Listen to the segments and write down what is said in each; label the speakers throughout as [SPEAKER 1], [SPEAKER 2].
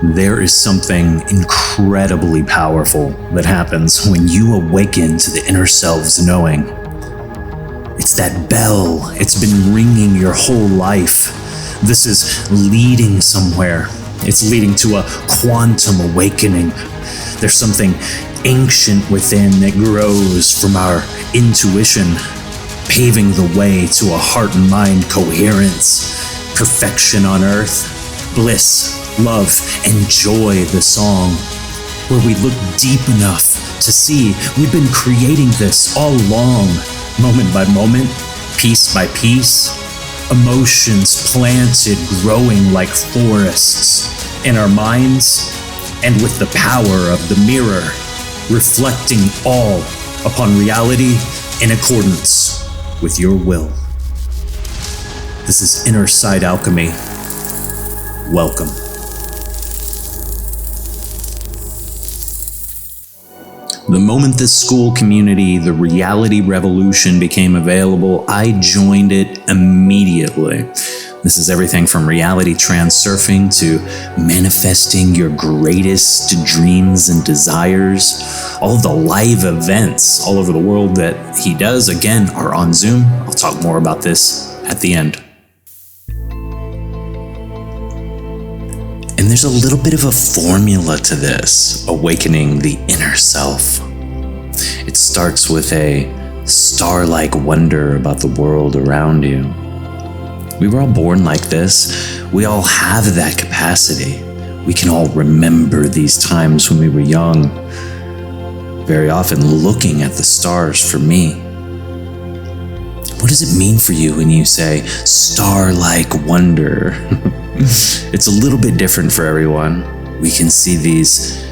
[SPEAKER 1] There is something incredibly powerful that happens when you awaken to the inner self's knowing. It's that bell. It's been ringing your whole life. This is leading somewhere. It's leading to a quantum awakening. There's something ancient within that grows from our intuition, paving the way to a heart and mind coherence, perfection on earth, bliss, love, and joy, the song, where we look deep enough to see we've been creating this all along, moment by moment, piece by piece, emotions planted, growing like forests in our minds, and with the power of the mirror, reflecting all upon reality in accordance with your will. This is Inner Side Alchemy. Welcome. The moment this school community, the reality revolution, became available, I joined it immediately. This is everything from reality transurfing to manifesting your greatest dreams and desires. All of the live events all over the world that he does, again, are on Zoom. I'll talk more about this at the end. And there's a little bit of a formula to this, awakening the inner self. It starts with a star-like wonder about the world around you. We were all born like this. We all have that capacity. We can all remember these times when we were young, very often looking at the stars. For me, what does it mean for you when you say star-like wonder? It's a little bit different for everyone. We can see these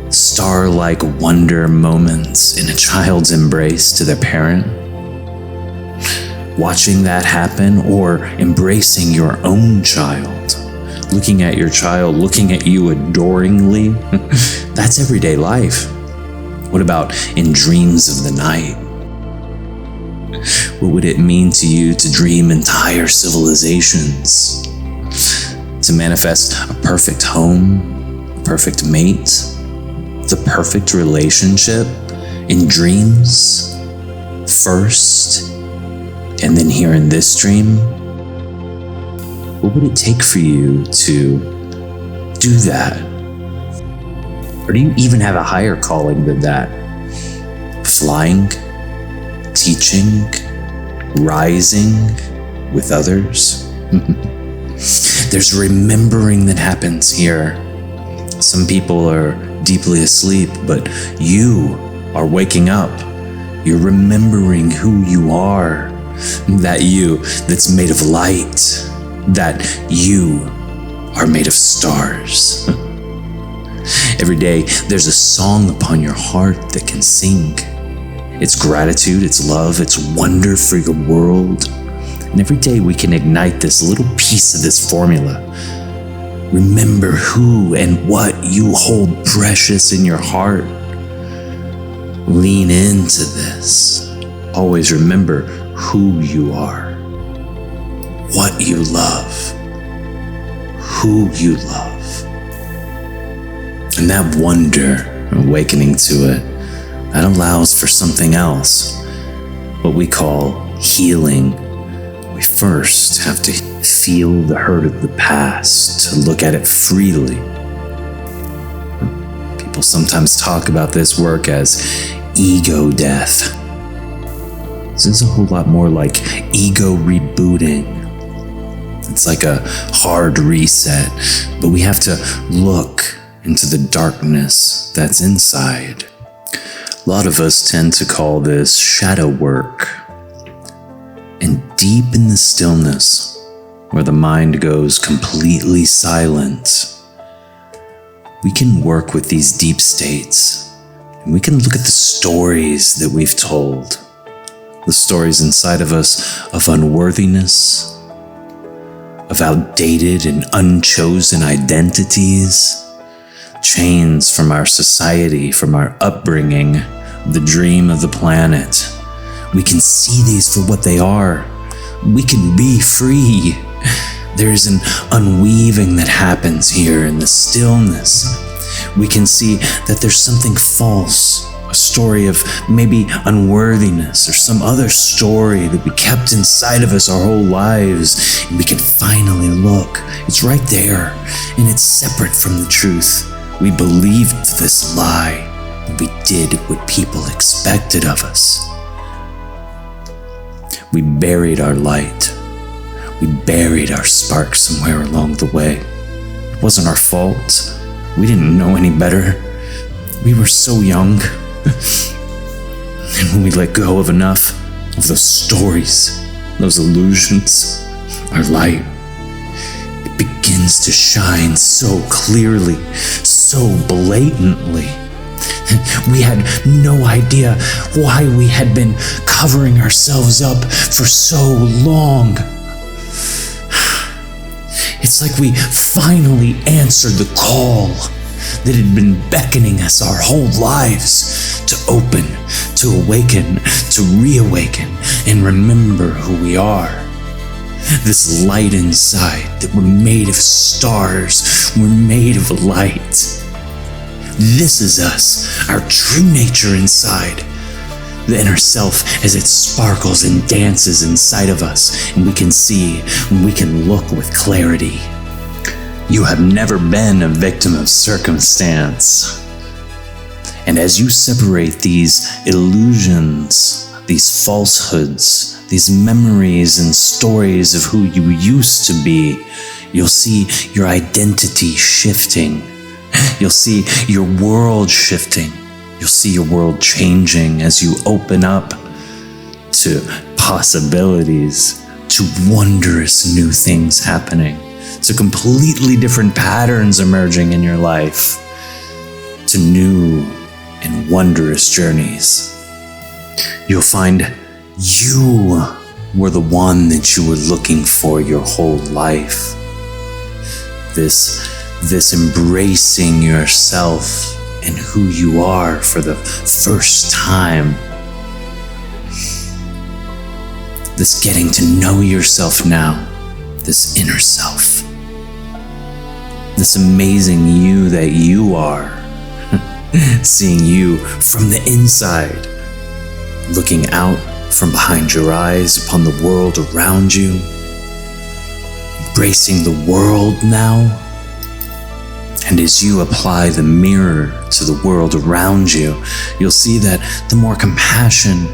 [SPEAKER 1] star-like wonder moments in a child's embrace to their parent. Watching that happen, or embracing your own child. Looking at your child, looking at you adoringly. That's everyday life. What about in dreams of the night? What would it mean to you to dream entire civilizations? To manifest a perfect home, a perfect mate, the perfect relationship in dreams first, and then here in this dream? What would it take for you to do that? Or do you even have a higher calling than that? Flying, teaching, rising with others? There's remembering that happens here. Some people are deeply asleep, but you are waking up. You're remembering who you are. That you that's made of light. That you are made of stars. Every day, there's a song upon your heart that can sing. It's gratitude, it's love, it's wonder for your world. And every day we can ignite this little piece of this formula. Remember who and what you hold precious in your heart. Lean into this. Always remember who you are, what you love, who you love. And that wonder, awakening to it, that allows for something else, what we call healing. We first have to feel the hurt of the past, to look at it freely. People sometimes talk about this work as ego death. This is a whole lot more like ego rebooting. It's like a hard reset, but we have to look into the darkness that's inside. A lot of us tend to call this shadow work. And deep in the stillness, where the mind goes completely silent, we can work with these deep states, and we can look at the stories that we've told. The stories inside of us of unworthiness, of outdated and unchosen identities, chains from our society, from our upbringing, the dream of the planet. We can see these for what they are. We can be free. There's an unweaving that happens here in the stillness. We can see that there's something false, a story of maybe unworthiness or some other story that we kept inside of us our whole lives, and we can finally look. It's right there, and it's separate from the truth. We believed this lie, and we did what people expected of us. We buried our light. We buried our spark somewhere along the way. It wasn't our fault. We didn't know any better. We were so young. And when we let go of enough of those stories, those illusions, our light, it begins to shine so clearly, so blatantly. We had no idea why we had been covering ourselves up for so long. It's like we finally answered the call that had been beckoning us our whole lives to open, to awaken, to reawaken, and remember who we are. This light inside, that we're made of stars, we're made of light. This is us, our true nature inside. The inner self as it sparkles and dances inside of us, and we can see, and we can look with clarity. You have never been a victim of circumstance. And as you separate these illusions, these falsehoods, these memories and stories of who you used to be, you'll see your identity shifting. You'll see your world shifting. You'll see your world changing as you open up to possibilities, to wondrous new things happening, to completely different patterns emerging in your life, to new and wondrous journeys. You'll find you were the one that you were looking for your whole life. This embracing yourself and who you are for the first time. This getting to know yourself now, this inner self. This amazing you that you are. Seeing you from the inside, looking out from behind your eyes upon the world around you, embracing the world now. And as you apply the mirror to the world around you, you'll see that the more compassion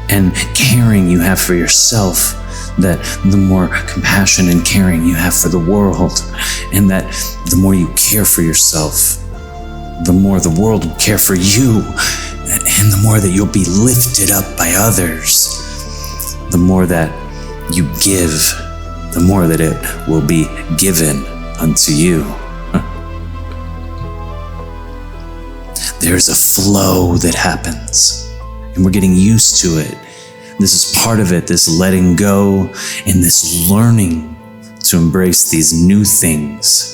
[SPEAKER 1] and caring you have for yourself, that the more compassion and caring you have for the world, and that the more you care for yourself, the more the world will care for you, and the more that you'll be lifted up by others. The more that you give, the more that it will be given unto you. There's a flow that happens, and we're getting used to it. This is part of it, this letting go and this learning to embrace these new things.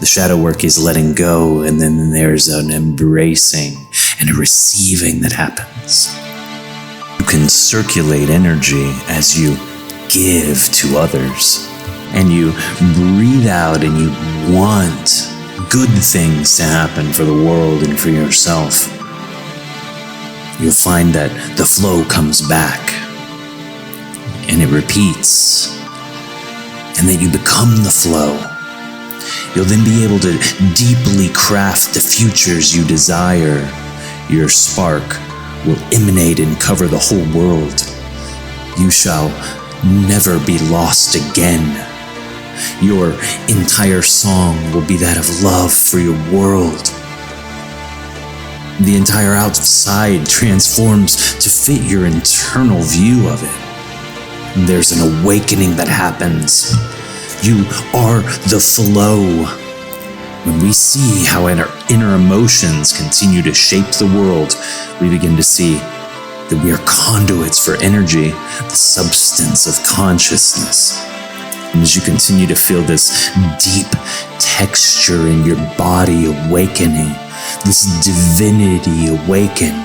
[SPEAKER 1] The shadow work is letting go, and then there's an embracing and a receiving that happens. You can circulate energy as you give to others, and you breathe out and you want good things to happen for the world and for yourself. You'll find that the flow comes back and it repeats, and that you become the flow. You'll then be able to deeply craft the futures you desire. Your spark will emanate and cover the whole world. You shall never be lost again. Your entire song will be that of love for your world. The entire outside transforms to fit your internal view of it. And there's an awakening that happens. You are the flow. When we see how our inner emotions continue to shape the world, we begin to see that we are conduits for energy, the substance of consciousness. And as you continue to feel this deep texture in your body awakening, this divinity awaken,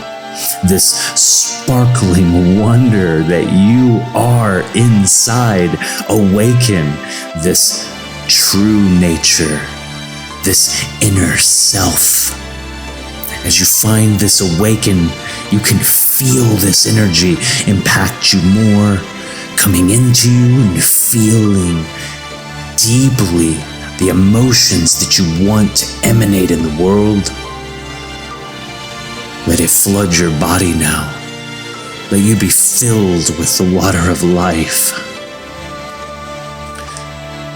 [SPEAKER 1] this sparkling wonder that you are inside. Awaken this true nature, this inner self. As you find this awaken, you can feel this energy impact you more, coming into you and feeling deeply the emotions that you want to emanate in the world. Let it flood your body now. Let you be filled with the water of life.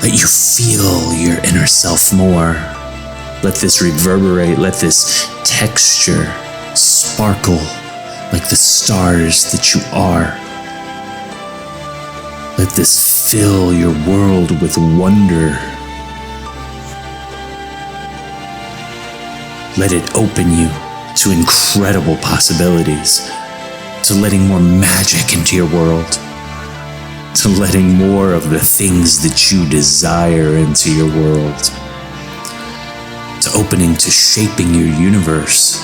[SPEAKER 1] Let you feel your inner self more. Let this reverberate, let this texture sparkle like the stars that you are. Let this fill your world with wonder. Let it open you to incredible possibilities, to letting more magic into your world, to letting more of the things that you desire into your world, to opening to shaping your universe,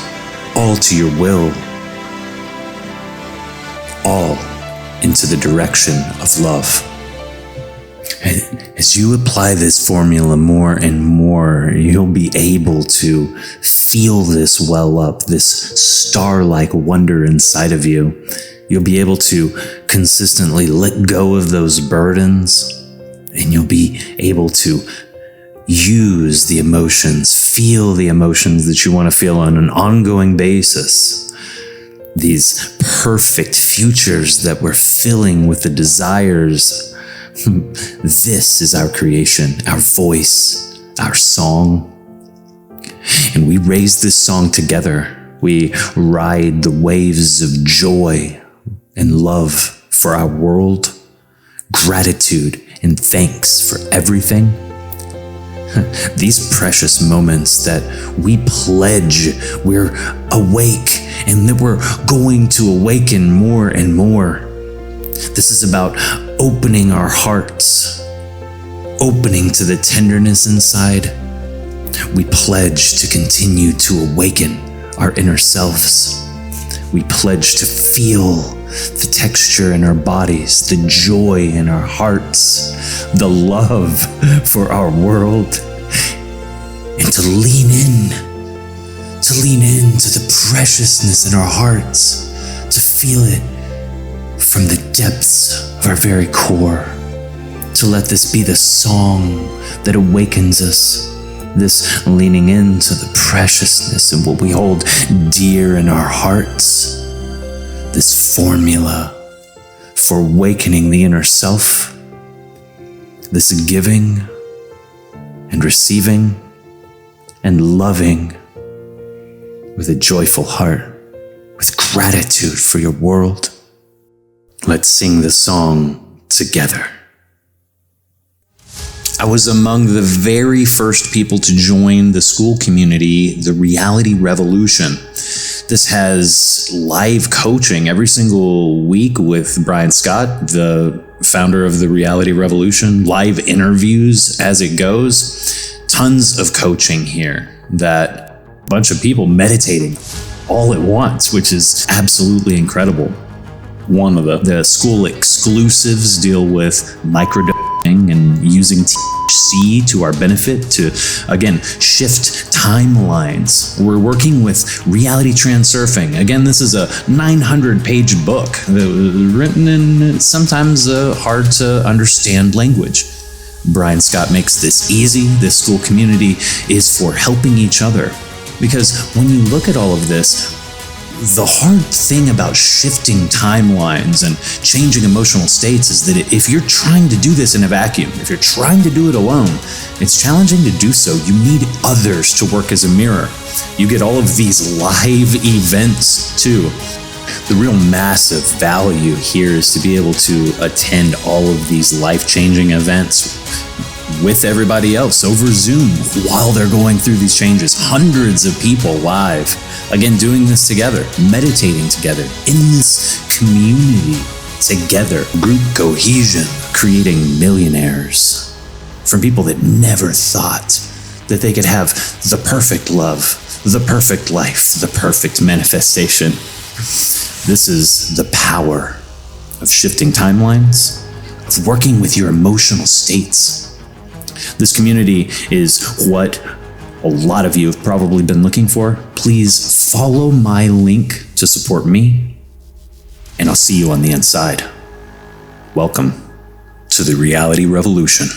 [SPEAKER 1] all to your will, all into the direction of love. And as you apply this formula more and more, you'll be able to feel this well up, this star-like wonder inside of you. You'll be able to consistently let go of those burdens, and you'll be able to use the emotions, feel the emotions that you want to feel on an ongoing basis. These perfect futures that we're filling with the desires. This is our creation, our voice, our song. And we raise this song together. We ride the waves of joy and love for our world, gratitude and thanks for everything. These precious moments that we pledge we're awake and that we're going to awaken more and more. This is about opening our hearts, opening to the tenderness inside. We pledge to continue to awaken our inner selves. We pledge to feel the texture in our bodies, the joy in our hearts, the love for our world, and to lean into the preciousness in our hearts, to feel it from the depths of our very core, to let this be the song that awakens us, this leaning into the preciousness and what we hold dear in our hearts, this formula for awakening the inner self, this giving and receiving and loving with a joyful heart, with gratitude for your world. Let's sing the song together. I was among the very first people to join the school community, the Reality Revolution. This has live coaching every single week with Brian Scott, the founder of the Reality Revolution, live interviews as it goes. Tons of coaching here that a bunch of people meditating all at once, which is absolutely incredible. One of the school exclusives deal with microdosing and using THC to our benefit to, again, shift timelines. We're working with reality transurfing. Again, this is a 900-page book that was written in sometimes hard to understand language. Brian Scott makes this easy. This school community is for helping each other. Because when you look at all of this, the hard thing about shifting timelines and changing emotional states is that if you're trying to do this in a vacuum, if you're trying to do it alone, it's challenging to do so. You need others to work as a mirror. You get all of these live events too. The real massive value here is to be able to attend all of these life-changing events with everybody else over Zoom while they're going through these changes. Hundreds of people live. Again, doing this together, meditating together, in this community together, group cohesion, creating millionaires from people that never thought that they could have the perfect love, the perfect life, the perfect manifestation. This is the power of shifting timelines, of working with your emotional states. This community is what a lot of you have probably been looking for. Please follow my link to support me, and I'll see you on the inside. Welcome to the Reality Revolution.